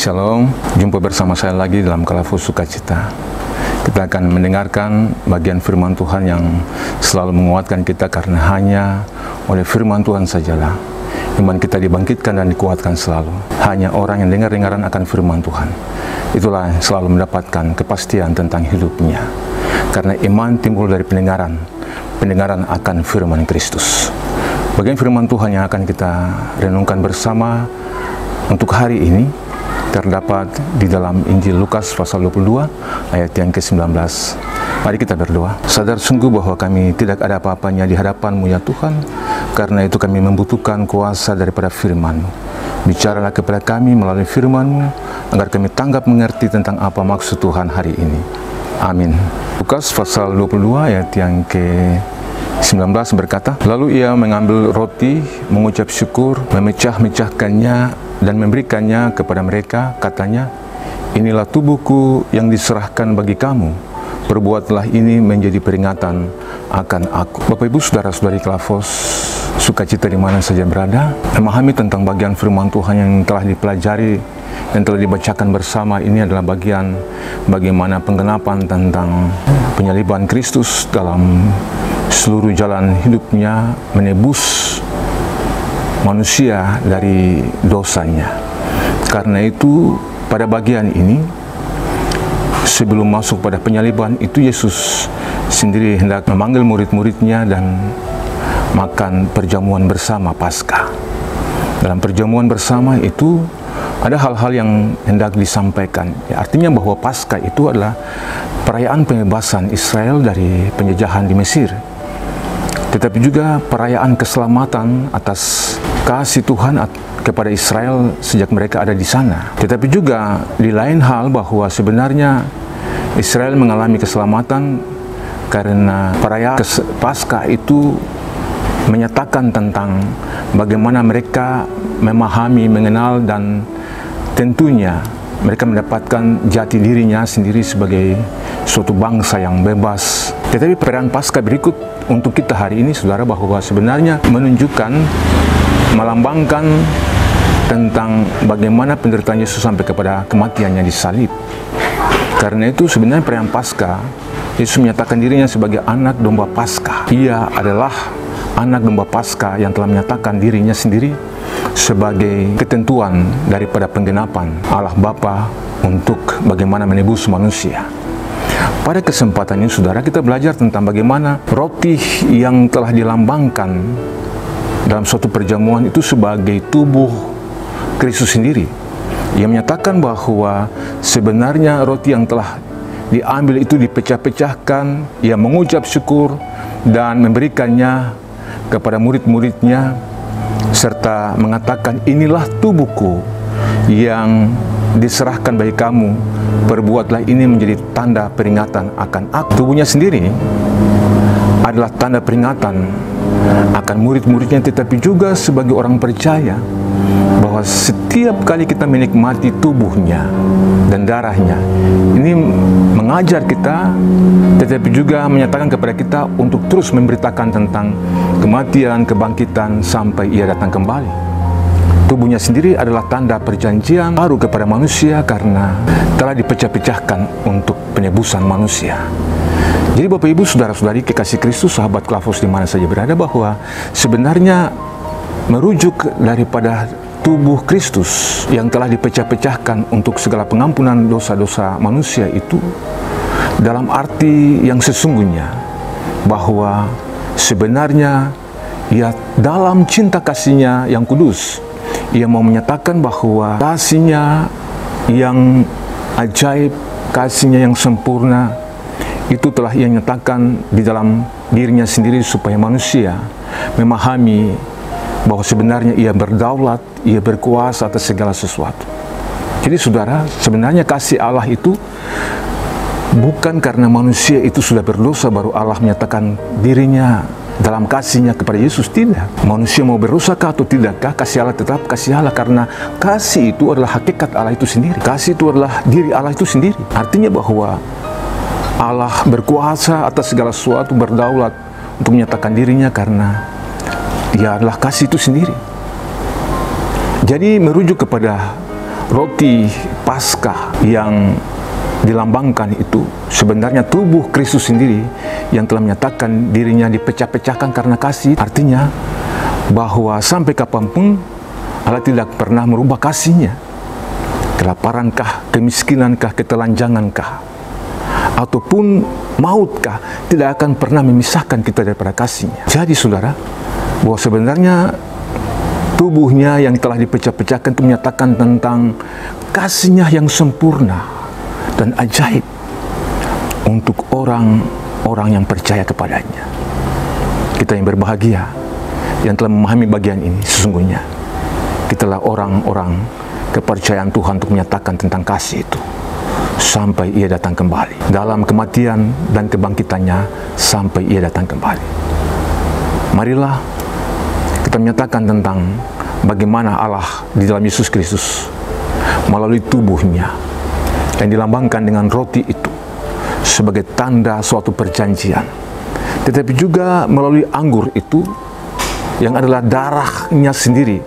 Shalom, jumpa bersama saya lagi dalam Kalafus Sukacita. Kita akan mendengarkan bagian firman Tuhan yang selalu menguatkan kita, karena hanya oleh firman Tuhan sajalah iman kita dibangkitkan dan dikuatkan selalu. Hanya orang yang dengar-dengaran akan firman Tuhan, itulah yang selalu mendapatkan kepastian tentang hidupnya. Karena iman timbul dari pendengaran, pendengaran akan firman Kristus. Bagian firman Tuhan yang akan kita renungkan bersama untuk hari ini terdapat di dalam Injil Lukas pasal 22 ayat yang ke-19. Mari kita berdoa. Sadar sungguh bahwa kami tidak ada apa-apanya di hadapan-Mu ya Tuhan, karena itu kami membutuhkan kuasa daripada firman-Mu. Bicaralah kepada kami melalui firman-Mu, agar kami tanggap mengerti tentang apa maksud Tuhan hari ini. Amin. Lukas pasal 22 ayat yang ke-19 berkata, lalu ia mengambil roti, mengucap syukur, memecah-mecahkannya dan memberikannya kepada mereka, katanya, inilah tubuhku yang diserahkan bagi kamu, perbuatlah ini menjadi peringatan akan aku. Bapak Ibu Saudara-saudari Kalafus Sukacita di mana saja berada, memahami tentang bagian firman Tuhan yang telah dipelajari dan telah dibacakan bersama. Ini adalah bagian bagaimana penggenapan tentang penyaliban Kristus dalam seluruh jalan hidupnya, menebus manusia dari dosanya. Karena itu pada bagian ini, sebelum masuk pada penyaliban itu, Yesus sendiri hendak memanggil murid-muridnya dan makan perjamuan bersama Paskah. Dalam perjamuan bersama itu ada hal-hal yang hendak disampaikan. Artinya bahwa Paskah itu adalah perayaan pembebasan Israel dari penjajahan di Mesir, tetapi juga perayaan keselamatan atas kasih Tuhan kepada Israel sejak mereka ada di sana. Tetapi juga di lain hal bahwa sebenarnya Israel mengalami keselamatan karena perayaan Paskah itu menyatakan tentang bagaimana mereka memahami, mengenal, dan tentunya mereka mendapatkan jati dirinya sendiri sebagai suatu bangsa yang bebas. Tetapi perayaan Paskah berikut untuk kita hari ini, saudara, bahwa sebenarnya menunjukkan, melambangkan tentang bagaimana penderitaan Yesus sampai kepada kematiannya di salib. Karena itu sebenarnya perayaan Paskah, Yesus menyatakan dirinya sebagai anak domba Paskah. Ia adalah anak domba Paskah yang telah menyatakan dirinya sendiri sebagai ketentuan daripada penggenapan Allah Bapa untuk bagaimana menebus manusia. Pada kesempatan ini, saudara, kita belajar tentang bagaimana roti yang telah dilambangkan dalam suatu perjamuan itu sebagai tubuh Kristus sendiri. Ia menyatakan bahwa sebenarnya roti yang telah diambil itu dipecah-pecahkan, ia mengucap syukur dan memberikannya kepada murid-muridnya, serta mengatakan, inilah tubuhku yang diserahkan bagi kamu, perbuatlah ini menjadi tanda peringatan akan aku. Tubuhnya sendiri adalah tanda peringatan akan murid-muridnya, tetapi juga sebagai orang percaya, bahwa setiap kali kita menikmati tubuhnya dan darahnya, ini mengajar kita, tetapi juga menyatakan kepada kita untuk terus memberitakan tentang kematian, kebangkitan, sampai ia datang kembali. Tubuhnya sendiri adalah tanda perjanjian baru kepada manusia, karena telah dipecah-pecahkan untuk penebusan manusia. Jadi Bapak Ibu Saudara-saudari kekasih Kristus, sahabat Kalafus di mana saja berada, bahwa sebenarnya merujuk daripada tubuh Kristus yang telah dipecah-pecahkan untuk segala pengampunan dosa-dosa manusia itu, dalam arti yang sesungguhnya, bahwa sebenarnya ia dalam cinta kasihnya yang kudus, ia mau menyatakan bahwa kasihnya yang ajaib, kasihnya yang sempurna, itu telah ia nyatakan di dalam dirinya sendiri, supaya manusia memahami bahwa sebenarnya ia berdaulat, ia berkuasa atas segala sesuatu. Jadi saudara, sebenarnya kasih Allah itu bukan karena manusia itu sudah berdosa baru Allah menyatakan dirinya dalam kasihnya kepada Yesus. Tidak. Manusia mau berdosa atau tidakkah, kasih Allah tetap kasih Allah, karena kasih itu adalah hakikat Allah itu sendiri. Kasih itu adalah diri Allah itu sendiri. Artinya bahwa Allah berkuasa atas segala sesuatu, berdaulat untuk menyatakan dirinya, karena Dia adalah kasih itu sendiri. Jadi merujuk kepada roti Paskah yang dilambangkan itu sebenarnya tubuh Kristus sendiri yang telah menyatakan dirinya dipecah-pecahkan karena kasih. Artinya bahwa sampai kapanpun Allah tidak pernah merubah kasih-Nya. Kelaparankah, kemiskinankah, ketelanjangankah, ataupun mautkah, tidak akan pernah memisahkan kita daripada kasih-Nya. Jadi saudara, bahwa sebenarnya tubuhnya yang telah dipecah-pecahkan itu menyatakan tentang kasih-Nya yang sempurna dan ajaib untuk orang-orang yang percaya kepadanya. Kita yang berbahagia, yang telah memahami bagian ini, sesungguhnya kitalah orang-orang kepercayaan Tuhan untuk menyatakan tentang kasih itu sampai Ia datang kembali, dalam kematian dan kebangkitannya sampai Ia datang kembali. Marilah kita menyatakan tentang bagaimana Allah di dalam Yesus Kristus melalui tubuhnya yang dilambangkan dengan roti itu sebagai tanda suatu perjanjian, tetapi juga melalui anggur itu yang adalah darahnya sendiri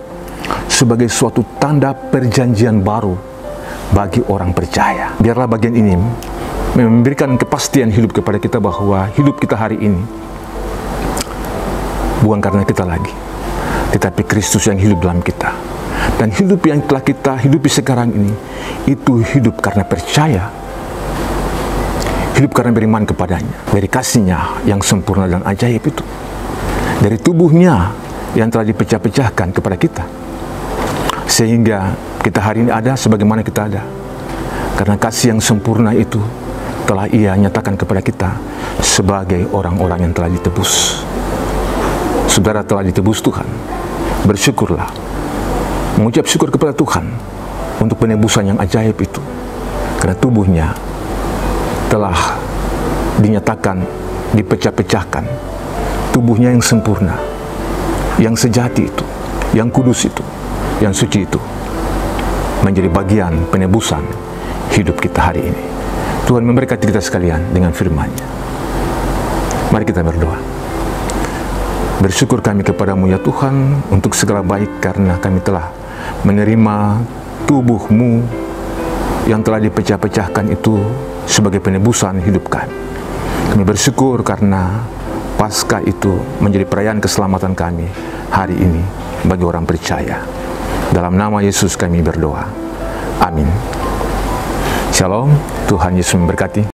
sebagai suatu tanda perjanjian baru bagi orang percaya. Biarlah bagian ini memberikan kepastian hidup kepada kita bahwa hidup kita hari ini bukan karena kita lagi, tetapi Kristus yang hidup dalam kita. Dan hidup yang telah kita hidupi sekarang ini, itu hidup karena percaya, hidup karena beriman kepadanya, dari kasih-Nya yang sempurna dan ajaib itu, dari tubuh-Nya yang telah dipecah-pecahkan kepada kita, sehingga kita hari ini ada sebagaimana kita ada, karena kasih yang sempurna itu telah Ia nyatakan kepada kita sebagai orang-orang yang telah ditebus. Saudara telah ditebus Tuhan, bersyukurlah, mengucap syukur kepada Tuhan untuk penebusan yang ajaib itu, karena tubuhnya telah dinyatakan dipecah-pecahkan, tubuhnya yang sempurna, yang sejati itu, yang kudus itu, yang suci itu, menjadi bagian penebusan hidup kita hari ini. Tuhan memberkati kita sekalian dengan firman-Nya. Mari kita berdoa. Bersyukur kami kepadamu ya Tuhan untuk segala baik, karena kami telah menerima tubuh-Mu yang telah dipecah-pecahkan itu sebagai penebusan hidup kami. Kami bersyukur karena Paskah itu menjadi perayaan keselamatan kami hari ini bagi orang percaya. Dalam nama Yesus kami berdoa. Amin. Shalom, Tuhan Yesus memberkati.